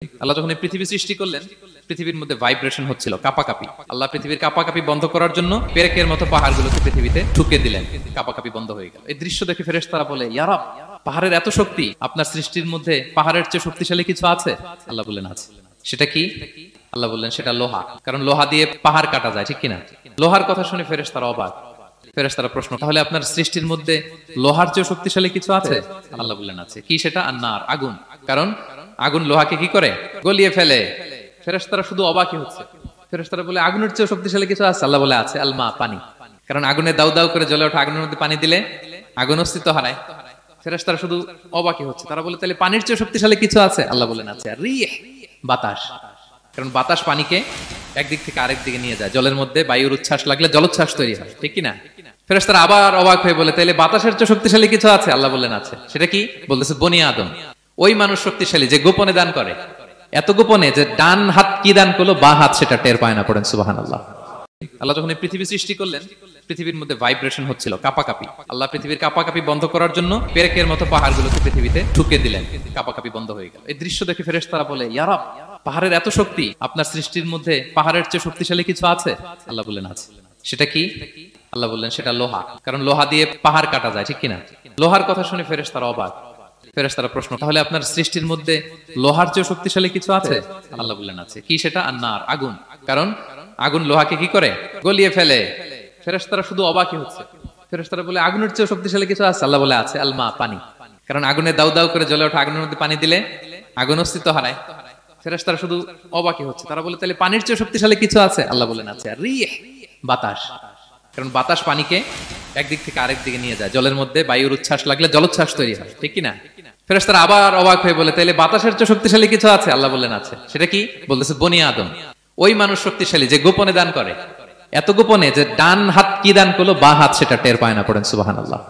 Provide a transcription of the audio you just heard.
আল্লাহ যখন এই পৃথিবী সৃষ্টি করলেন, পৃথিবীর মধ্যে ভাইব্রেশন হচ্ছিল, কাপাকাপি। আল্লাহ পৃথিবীর কাপাকাপি বন্ধ করার জন্য পেরেকের মতো পাহাড়গুলোকে পৃথিবীতে ঠুকে দিলেন, কাপাকাপি বন্ধ হয়ে গেল। এই দৃশ্য দেখে ফেরেশতারা বলে, ইয়া রাব, পাহাড়ের এত শক্তি, আপনার সৃষ্টির মধ্যে পাহাড়ের চেয়ে শক্তিশালী কিছু আছে? আল্লাহ বললেন আছে। সেটা কি? আল্লাহ বললেন সেটা লোহা, কারণ লোহা দিয়ে পাহাড় কাটা যায়, ঠিক কিনা? লোহার কথা শুনে ফেরেশতারা অবাক। ফেরেশতারা প্রশ্ন, তাহলে আপনার সৃষ্টির মধ্যে লোহার চেয়ে শক্তিশালী কিছু আছে? আল্লাহ বললেন আছে। কি সেটা? আন্নার, আগুন। কারণ আগুন লোহাকে কি করে? গলিয়ে ফেলে। ফেরেশতারা শুধু অবাকই হচ্ছে। ফেরেশতারা বলে, আগুনের চেয়ে শক্তিশালী কিছু আছে? আল্লাহ বলে আছে, আলমা, পানি। কারণ আগুনে দাউ দাউ করে জ্বলে ওঠা আগুনের মধ্যে পানি দিলে আগুন অস্তিত্ব হারায়। ফেরেশতারা শুধু অবাকই হচ্ছে। তারা বলে, তাহলে পানির চেয়ে শক্তিশালী কিছু আছে? আল্লাহ বলেন আছে, রিহ, বাতাস। কারণ বাতাস পানিকে একদিক থেকে আরেক দিকে নিয়ে যায়। জলের মধ্যে বায়ুর উচ্ছ্বাস লাগলে জলোচ্ছ্বাস তৈরি হয়, ঠিক কিনা? ফেরেশতারা আবার অবাক হয়ে বলে, তাহলে বাতাসের চেয়ে শক্তিশালী কিছু আছে? আল্লাহ বললেন আছে। সেটা কি? বলতেছে বনি আদম। ওই মানুষ শক্তিশালী যে গোপনে দান করে, এত গোপনে যে ডান হাত কি দান করলো, বা হাত সেটা টের পায় না। পড়েন সুবহানাল্লাহ। আল্লাহ যখন এই পৃথিবী সৃষ্টি করলেন, পৃথিবীর মধ্যে ভাইব্রেশন হচ্ছিল, কাপাকাপি। আল্লাহ পৃথিবীর কাপাকাপি বন্ধ করার জন্য পেরেকের মতো পাহাড়গুলোকে পৃথিবীতে ঠুকে দিলেন, কাপাকাপি বন্ধ হয়ে গেল। এই দৃশ্য দেখে ফেরেশতারা বলে, ইয়া রাব, পাহাড়ের এত শক্তি, আপনার সৃষ্টির মধ্যে পাহাড়ের চেয়ে শক্তিশালী কিছু আছে? আল্লাহ বললেন আছে। সেটা কি? আল্লাহ বললেন সেটা লোহা, কারণ লোহা দিয়ে পাহাড় কাটা যায়, ঠিক কিনা? লোহার কথা শুনে ফেরেশতারা অবাক। ফেরেশতারা প্রশ্ন, তাহলে আপনার সৃষ্টির মধ্যে লোহার চেয়ে শক্তিশালী কিছু আছে? আল্লাহ বললেন আছে। কি সেটা? আন্নার, আগুন। কারণ আগুন লোহাকে কি করে? গলিয়ে ফেলে। ফেরেশতারা শুধু অবাকই হচ্ছে। ফেরেশতারা বলে, আগুনের চেয়ে শক্তিশালী কিছু আছে? আল্লাহ বলে আছে, আলমা, পানি। কারণ আগুনে দাউ দাউ করে জ্বলে ওঠা আগুনের মধ্যে পানি দিলে আগুন অস্তিত্ব হারায়। ফেরেশতারা শুধু অবাকই হচ্ছে। তারা বলে, তাহলে পানির চেয়ে শক্তিশালী কিছু আছে? আল্লাহ বলেন আছে, রিহ, বাতাস। কারণ বাতাস পানিকে একদিক থেকে আরেক দিকে নিয়ে যায়। জলের মধ্যে বায়ুর উচ্ছ্বাস লাগলে জলোচ্ছ্বাস তৈরি হয়, ঠিক কিনা? ফেরেশতারা আবার অবাক হয়ে বলে, তাহলে বাতাসের চেয়ে শক্তিশালী কিছু আছে? আল্লাহ বললেন আছে। সেটা কি? বলতেছে বনি আদম। ওই মানুষ শক্তিশালী যে গোপনে দান করে, এত গোপনে যে ডান হাত কি দান করলো, বা হাত সেটা টের পায় না। পড়েন সুবহানাল্লাহ।